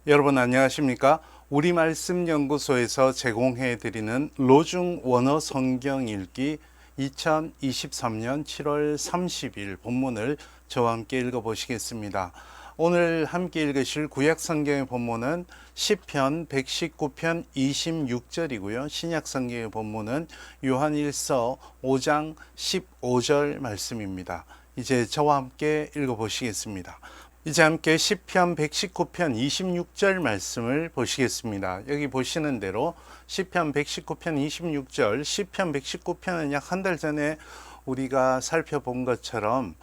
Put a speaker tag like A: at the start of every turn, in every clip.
A: 여러분 안녕하십니까? 우리말씀연구소에서 제공해 드리는 로중 원어 성경 읽기 2023년 7월 30일 본문을 저와 함께 읽어 보시겠습니다. 오늘 함께 읽으실 구약 성경의 본문은 시편 119편 26절이고요. 신약 성경의 본문은 요한일서 5장 15절 말씀입니다. 이제 저와 함께 읽어 보시겠습니다. 이제 함께 시편 119편 26절 말씀을 보시겠습니다. 여기 보시는 대로 시편 119편 26절, 시편 119편은 약 한 달 전에 우리가 살펴본 것처럼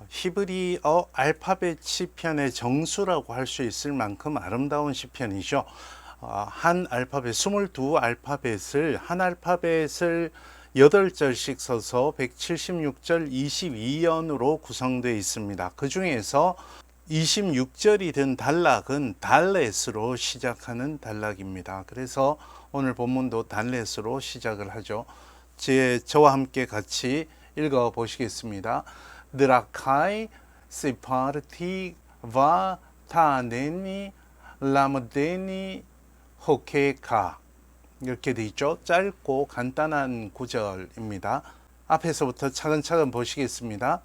A: 히브리어 알파벳 시편의 정수라고 할 수 있을 만큼 아름다운 시편이죠. 한 알파벳, 22알파벳을 한 알파벳을 8절씩 써서 176절 22연으로 구성되어 있습니다. 그 중에서 26절이 된 단락은 달렛으로 시작하는 단락입니다. 그래서 오늘 본문도 달렛으로 시작을 하죠. 저와 함께 같이 읽어 보시겠습니다. 드라카이 세파르티 와 타네니 라모데니 호케카, 이렇게 되어 있죠. 짧고 간단한 구절입니다. 앞에서부터 차근차근 보시겠습니다.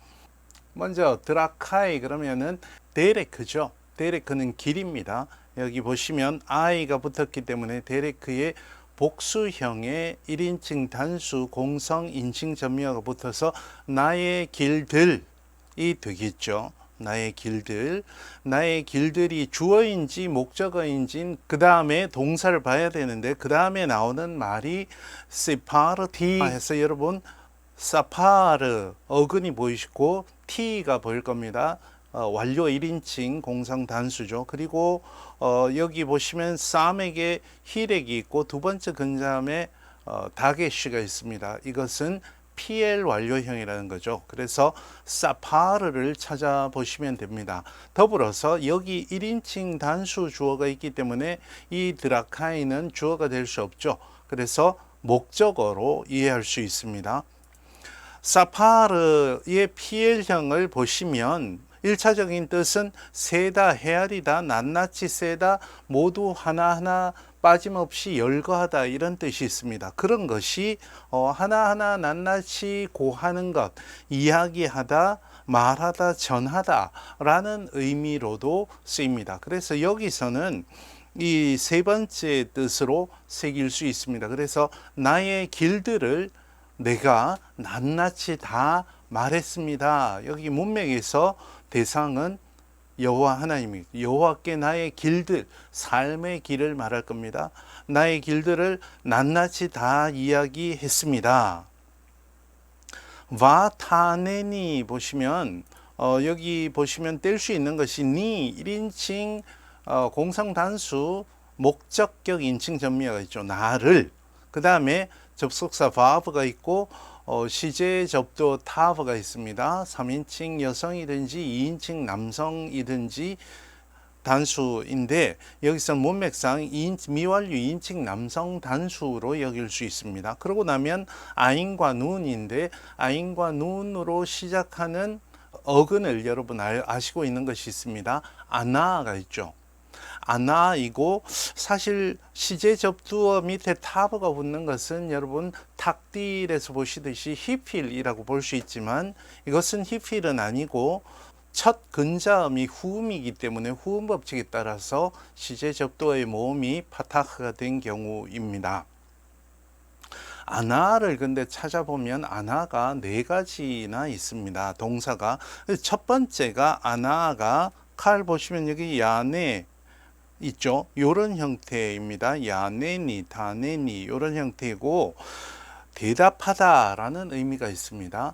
A: 먼저 드라카이 그러면은 데레크죠. 데레크는 길입니다. 여기 보시면 I가 붙었기 때문에 데레크의 복수형의 1인칭 단수 공성 인칭 전미어가 붙어서 나의 길들이 되겠죠. 나의 길들. 나의 길들이 주어인지 목적어인지 그 다음에 동사를 봐야 되는데 그 다음에 나오는 말이 세파르티 해서 여러분 사파르 어근이 보이시고 T가 보일 겁니다. 완료 1인칭 공상 단수죠. 그리고 여기 보시면 쌈에게 히렉이 있고 두 번째 근자음에 다게쉬가 있습니다. 이것은 PL 완료형이라는 거죠. 그래서 사파르를 찾아보시면 됩니다. 더불어서 여기 1인칭 단수 주어가 있기 때문에 이 드라카이는 주어가 될 수 없죠. 그래서 목적어로 이해할 수 있습니다. 사파르의 PL형을 보시면 1차적인 뜻은 세다, 헤아리다, 낱낱이 세다, 모두 하나하나 빠짐없이 열거하다, 이런 뜻이 있습니다. 그런 것이 하나하나 낱낱이 고하는 것, 이야기하다, 말하다, 전하다 라는 의미로도 쓰입니다. 그래서 여기서는 이 세 번째 뜻으로 새길 수 있습니다. 그래서 나의 길들을 내가 낱낱이 다 말했습니다. 여기 문맥에서 대상은 여호와 하나님이 여호와께 나의 길들, 삶의 길을 말할 겁니다. 나의 길들을 낱낱이 다 이야기했습니다. 와타네니 보시면 여기 보시면 뗄 수 있는 것이 니 1인칭 공상단수 목적격 인칭 전미어가 있죠. 나를. 그 다음에 접속사 바브가 있고 시제 접두 타브가 있습니다. 3인칭 여성이든지 2인칭 남성이든지 단수인데 여기서 문맥상 미완료 2인칭 남성 단수로 여길 수 있습니다. 그러고 나면 아인과 눈인데 아인과 눈으로 시작하는 어근을 여러분 아시고 있는 것이 있습니다. 아나가 있죠. 아나이고 사실 시제 접두어 밑에 타브가 붙는 것은 여러분 탁딜에서 보시듯이 히필이라고 볼 수 있지만 이것은 히필은 아니고 첫 근자음이 후음이기 때문에 후음 법칙에 따라서 시제 접두어의 모음이 파타흐가 된 경우입니다. 아나를 근데 찾아보면 아나가 4가지나 있습니다. 동사가. 첫 번째가 아나가 칼 보시면 여기 야네 있죠. 요런 형태입니다. 야네니, 다네니 요런 형태고 대답하다라는 의미가 있습니다.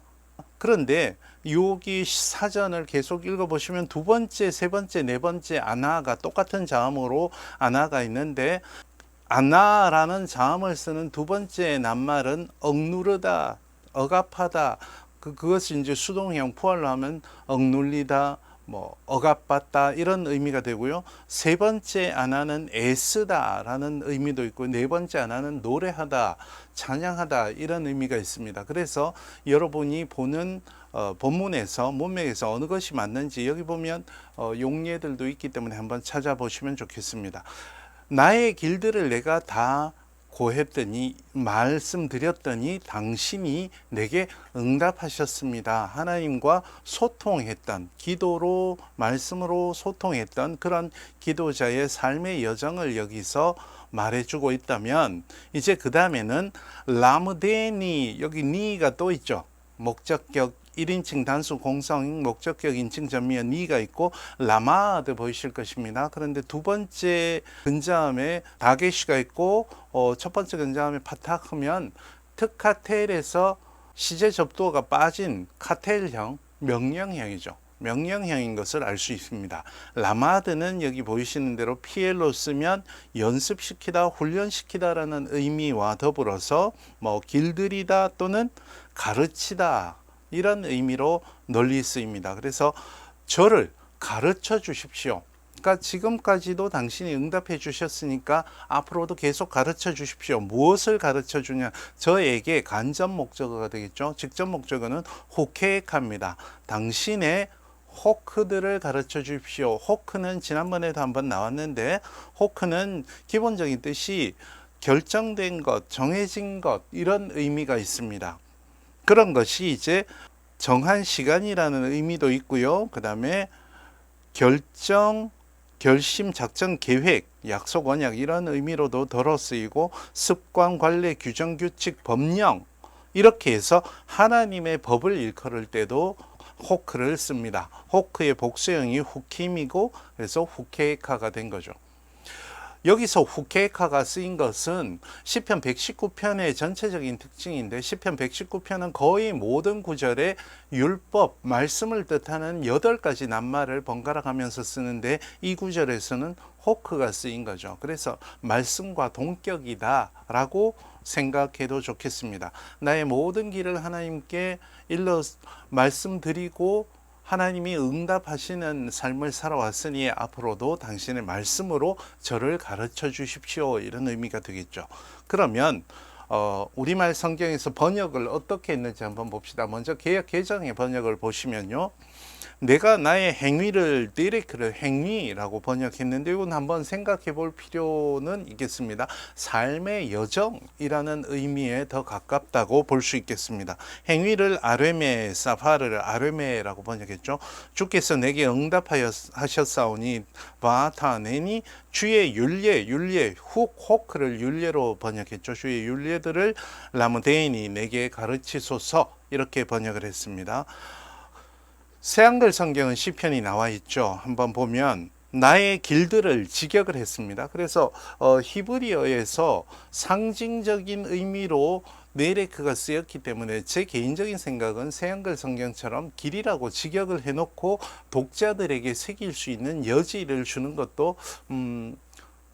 A: 그런데 여기 사전을 계속 읽어보시면 두 번째, 세 번째, 네 번째 아나가 똑같은 자음으로 아나가 있는데 아나라는 자음을 쓰는 두 번째 낱말은 억누르다, 억압하다, 그것이 이제 수동형 포괄로 하면 억눌리다, 억압받다 이런 의미가 되고요. 세 번째 아나는 애쓰다 라는 의미도 있고 네 번째 아나는 노래하다, 찬양하다 이런 의미가 있습니다. 그래서 여러분이 보는 본문에서 문맥에서 어느 것이 맞는지 여기 보면 용례들도 있기 때문에 한번 찾아보시면 좋겠습니다. 나의 길들을 내가 다 고했더니 말씀드렸더니 당신이 내게 응답하셨습니다. 하나님과 소통했던 기도로 말씀으로 소통했던 그런 기도자의 삶의 여정을 여기서 말해주고 있다면 이제 그 다음에는 라무데니 여기 니가 또 있죠. 목적격 1인칭 단수 공성 목적격 인칭 전미어 니가 있고 라마드 보이실 것입니다. 그런데 두 번째 근자음에 다게시가 있고 첫 번째 근자음에 파타크면 특카텔에서 시제 접두어가 빠진 카텔형 명령형이죠. 명령형인 것을 알 수 있습니다. 라마드는 여기 보이시는 대로 피엘로 쓰면 연습시키다, 훈련시키다라는 의미와 더불어서 뭐 길들이다 또는 가르치다 이런 의미로 널리 쓰입니다. 그래서 저를 가르쳐 주십시오. 그러니까 지금까지도 당신이 응답해 주셨으니까 앞으로도 계속 가르쳐 주십시오. 무엇을 가르쳐 주냐? 저에게 간접 목적어가 되겠죠. 직접 목적어는 호케익합니다. 당신의 호크들을 가르쳐 주십시오. 호크는 지난번에도 한번 나왔는데 호크는 기본적인 뜻이 결정된 것, 정해진 것 이런 의미가 있습니다. 그런 것이 이제 정한 시간이라는 의미도 있고요. 그 다음에 결정, 결심, 작전, 계획, 약속, 언약 이런 의미로도 덜어 쓰이고 습관, 관례, 규정, 규칙, 법령 이렇게 해서 하나님의 법을 일컬을 때도 호크를 씁니다. 호크의 복수형이 후킴이고 그래서 후케이카가 된 거죠. 여기서 후케이카가 쓰인 것은 시편 119편의 전체적인 특징인데 시편 119편은 거의 모든 구절에 율법, 말씀을 뜻하는 8가지 낱말을 번갈아 가면서 쓰는데 이 구절에서는 호크가 쓰인 거죠. 그래서 말씀과 동격이다 라고 생각해도 좋겠습니다. 나의 모든 길을 하나님께 일러 말씀드리고 하나님이 응답하시는 삶을 살아왔으니 앞으로도 당신의 말씀으로 저를 가르쳐 주십시오. 이런 의미가 되겠죠. 그러면 우리말 성경에서 번역을 어떻게 했는지 한번 봅시다. 먼저 개역 개정의 번역을 보시면요. 내가 나의 행위를 디렉트를 행위라고 번역했는데 이건 한번 생각해 볼 필요는 있겠습니다. 삶의 여정이라는 의미에 더 가깝다고 볼 수 있겠습니다. 행위를 아뢰메, 사파르를 아뢰메라고 번역했죠. 주께서 내게 응답하셨사오니 바타네니 주의 율례, 호크를 율례로 번역했죠. 주의 율례들을 라무데이니 내게 가르치소서 이렇게 번역을 했습니다. 새한글 성경은 시편이 나와 있죠. 한번 보면 나의 길들을 직역을 했습니다. 그래서 히브리어에서 상징적인 의미로 네레크가 쓰였기 때문에 제 개인적인 생각은 새한글 성경처럼 길이라고 직역을 해놓고 독자들에게 새길 수 있는 여지를 주는 것도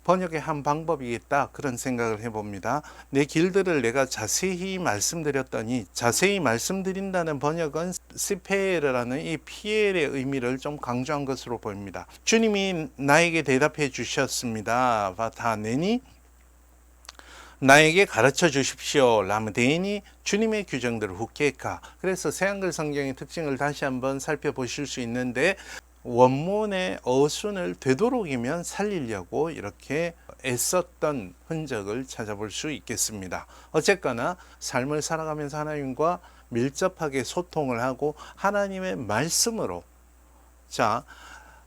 A: 번역의 한 방법이겠다 그런 생각을 해봅니다. 내 길들을 내가 자세히 말씀드렸더니 자세히 말씀드린다는 번역은 스페르라는 이 피엘의 의미를 좀 강조한 것으로 보입니다. 주님이 나에게 대답해 주셨습니다. 바타네니 나에게 가르쳐 주십시오. 라무데이니 주님의 규정들을 후케카. 그래서 새한글 성경의 특징을 다시 한번 살펴보실 수 있는데 원문의 어순을 되도록이면 살리려고 이렇게 애썼던 흔적을 찾아볼 수 있겠습니다. 어쨌거나 삶을 살아가면서 하나님과 밀접하게 소통을 하고 하나님의 말씀으로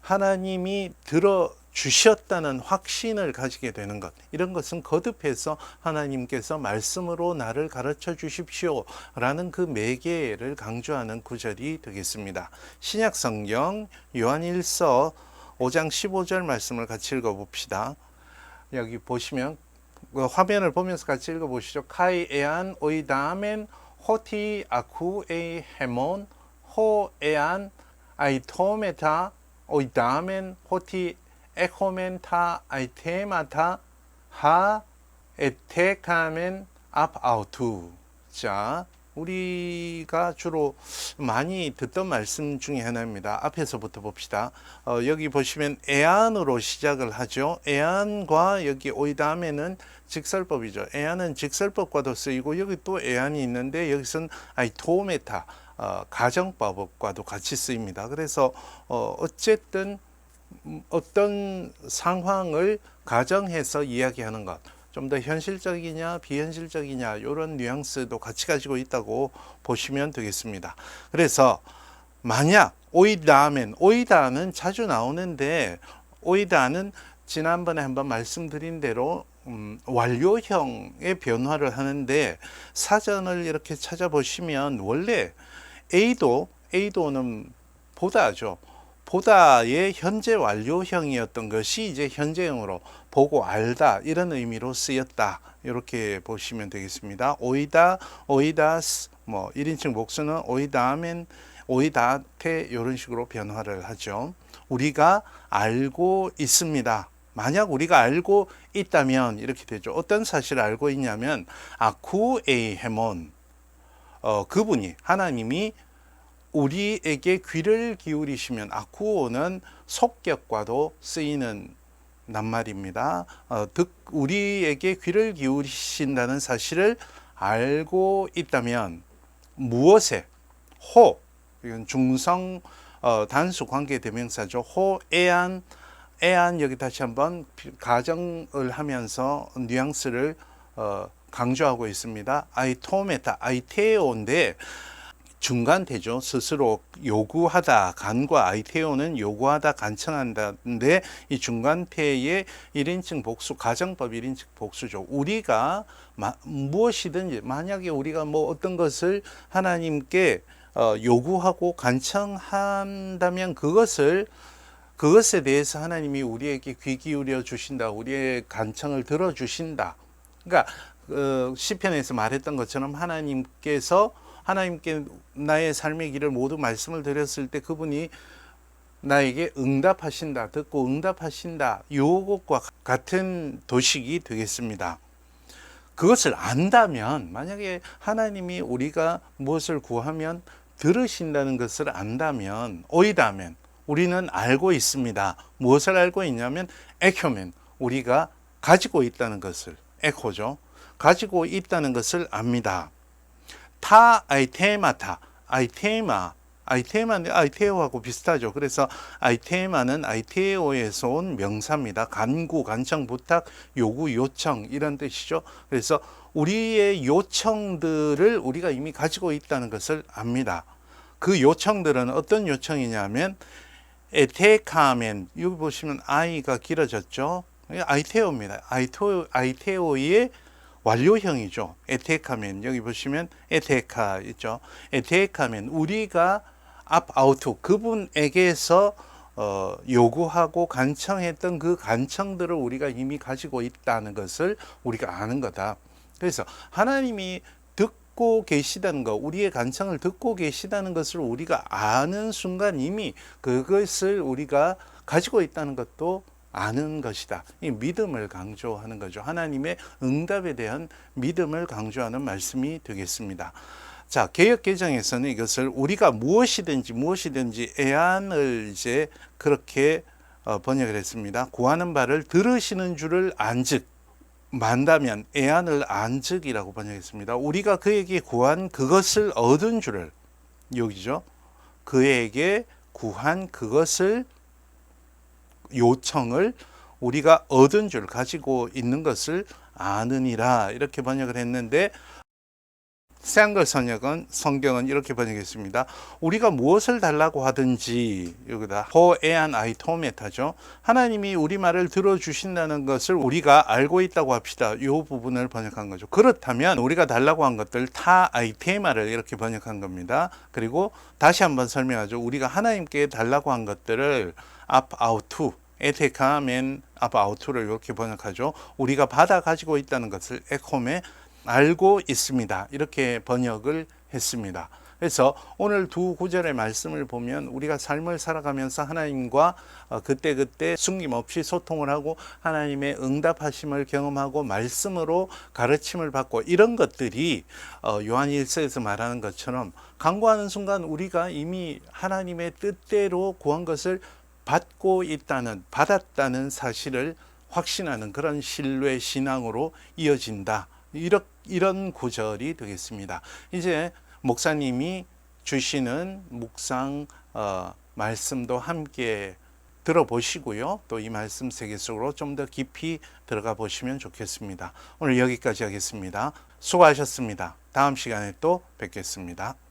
A: 하나님이 들어주셨다는 확신을 가지게 되는 것, 이런 것은 거듭해서 하나님께서 말씀으로 나를 가르쳐 주십시오 라는 그 매개를 강조하는 구절이 되겠습니다. 신약성경 요한일서 5장 15절 말씀을 같이 읽어봅시다. 여기 보시면 화면을 보면서 같이 읽어보시죠. 카이 에안 오이다멘 호티 아쿠 에이 헤몬 호 에안 아이토메타 오이다멘 호티 에코멘타 아이테마타 하 에테카멘 앞아우투. 자, 우리가 주로 많이 듣던 말씀 중에 하나입니다. 앞에서부터 봅시다. 여기 보시면 에안으로 시작을 하죠. 에안과 여기 오이다멘은 직설법이죠. 에안은 직설법과도 쓰이고 여기 또 에안이 있는데 여기서는 아이토메타 가정법과도 같이 쓰입니다. 그래서 어쨌든 어떤 상황을 가정해서 이야기하는 것, 좀 더 현실적이냐 비현실적이냐 이런 뉘앙스도 같이 가지고 있다고 보시면 되겠습니다. 그래서 만약 오이다는 자주 나오는데, 오이다는 지난번에 한번 말씀드린 대로 완료형의 변화를 하는데, 사전을 이렇게 찾아보시면 원래 A도는 보다죠. 보다의 현재 완료형이었던 것이 이제 현재형으로 보고 알다 이런 의미로 쓰였다, 이렇게 보시면 되겠습니다. 오이다스, 뭐 1인칭 복수는 오이다멘, 오이다테 이런 식으로 변화를 하죠. 우리가 알고 있습니다. 만약 우리가 알고 있다면 이렇게 되죠. 어떤 사실을 알고 있냐면 아쿠에이 헤몬, 그분이 하나님이 우리에게 귀를 기울이시면, 아쿠오는 속격과도 쓰이는 낱말입니다. 우리에게 귀를 기울이신다는 사실을 알고 있다면 무엇에, 이건 중성 단수 관계 대명사죠. 애안 여기 다시 한번 가정을 하면서 뉘앙스를 강조하고 있습니다. 아이테오인데 중간태죠. 스스로 요구하다, 간과 아이테오는 요구하다, 간청한다인데, 이 중간태의 1인칭 복수, 가정법 1인칭 복수죠. 우리가 무엇이든지, 만약에 우리가 뭐 어떤 것을 하나님께 요구하고 간청한다면 그것에 대해서 하나님이 우리에게 귀 기울여 주신다, 우리의 간청을 들어 주신다. 그러니까 시편에서 말했던 것처럼 하나님께 나의 삶의 길을 모두 말씀을 드렸을 때 그분이 나에게 응답하신다, 듣고 응답하신다, 요것과 같은 도식이 되겠습니다. 그것을 안다면, 만약에 하나님이 우리가 무엇을 구하면 들으신다는 것을 안다면, 오이다면, 우리는 알고 있습니다. 무엇을 알고 있냐면 에코멘, 우리가 가지고 있다는 것을, 에코죠. 가지고 있다는 것을 압니다. 타 아이테마타, 아이테마는 아이테오하고 비슷하죠. 그래서 아이테마는 아이테오에서 온 명사입니다. 간구, 간청, 부탁, 요구, 요청 이런 뜻이죠. 그래서 우리의 요청들을 우리가 이미 가지고 있다는 것을 압니다. 그 요청들은 어떤 요청이냐면 에테카멘, 여기 보시면 아이가 길어졌죠. 아이테오입니다. 아이테오의 완료형이죠. 에테카멘, 여기 보시면 에테카 있죠. 에테카멘, 우리가 아우투, 그분에게서 요구하고 간청했던 그 간청들을 우리가 이미 가지고 있다는 것을 우리가 아는 거다. 그래서 하나님이 듣고 계시다는 것, 우리의 간청을 듣고 계시다는 것을 우리가 아는 순간 이미 그것을 우리가 가지고 있다는 것도 아는 것이다. 이 믿음을 강조하는 거죠. 하나님의 응답에 대한 믿음을 강조하는 말씀이 되겠습니다. 자, 개역 개정에서는 이것을 우리가 무엇이든지 애안을 이제 그렇게 번역을 했습니다. 구하는 바를 들으시는 줄을 안즉, 만다면 애안을 안즉이라고 번역했습니다. 우리가 그에게 구한 그것을 얻은 줄을, 여기죠. 그에게 구한 그것을, 요청을 우리가 얻은 줄, 가지고 있는 것을 아느니라, 이렇게 번역을 했는데, 새한글 성경은 이렇게 번역했습니다. 우리가 무엇을 달라고 하든지, 여기다 호에안 아이토메타죠. 하나님이 우리 말을 들어주신다는 것을 우리가 알고 있다고 합시다. 이 부분을 번역한 거죠. 그렇다면 우리가 달라고 한 것들 타 아이테마를 이렇게 번역한 겁니다. 그리고 다시 한번 설명하죠. 우리가 하나님께 달라고 한 것들을 아우투, 에테카멘 아우투를 이렇게 번역하죠. 우리가 받아 가지고 있다는 것을 에코메, 알고 있습니다. 이렇게 번역을 했습니다. 그래서 오늘 두 구절의 말씀을 보면 우리가 삶을 살아가면서 하나님과 그때그때 숨김없이 소통을 하고 하나님의 응답하심을 경험하고 말씀으로 가르침을 받고, 이런 것들이 요한 1서에서 말하는 것처럼 간구하는 순간 우리가 이미 하나님의 뜻대로 구한 것을 받았다는 사실을 확신하는 그런 신뢰 신앙으로 이어진다. 이런 구절이 되겠습니다. 이제 목사님이 주시는 묵상 말씀도 함께 들어보시고요. 또 이 말씀 세계 속으로 좀 더 깊이 들어가 보시면 좋겠습니다. 오늘 여기까지 하겠습니다. 수고하셨습니다. 다음 시간에 또 뵙겠습니다.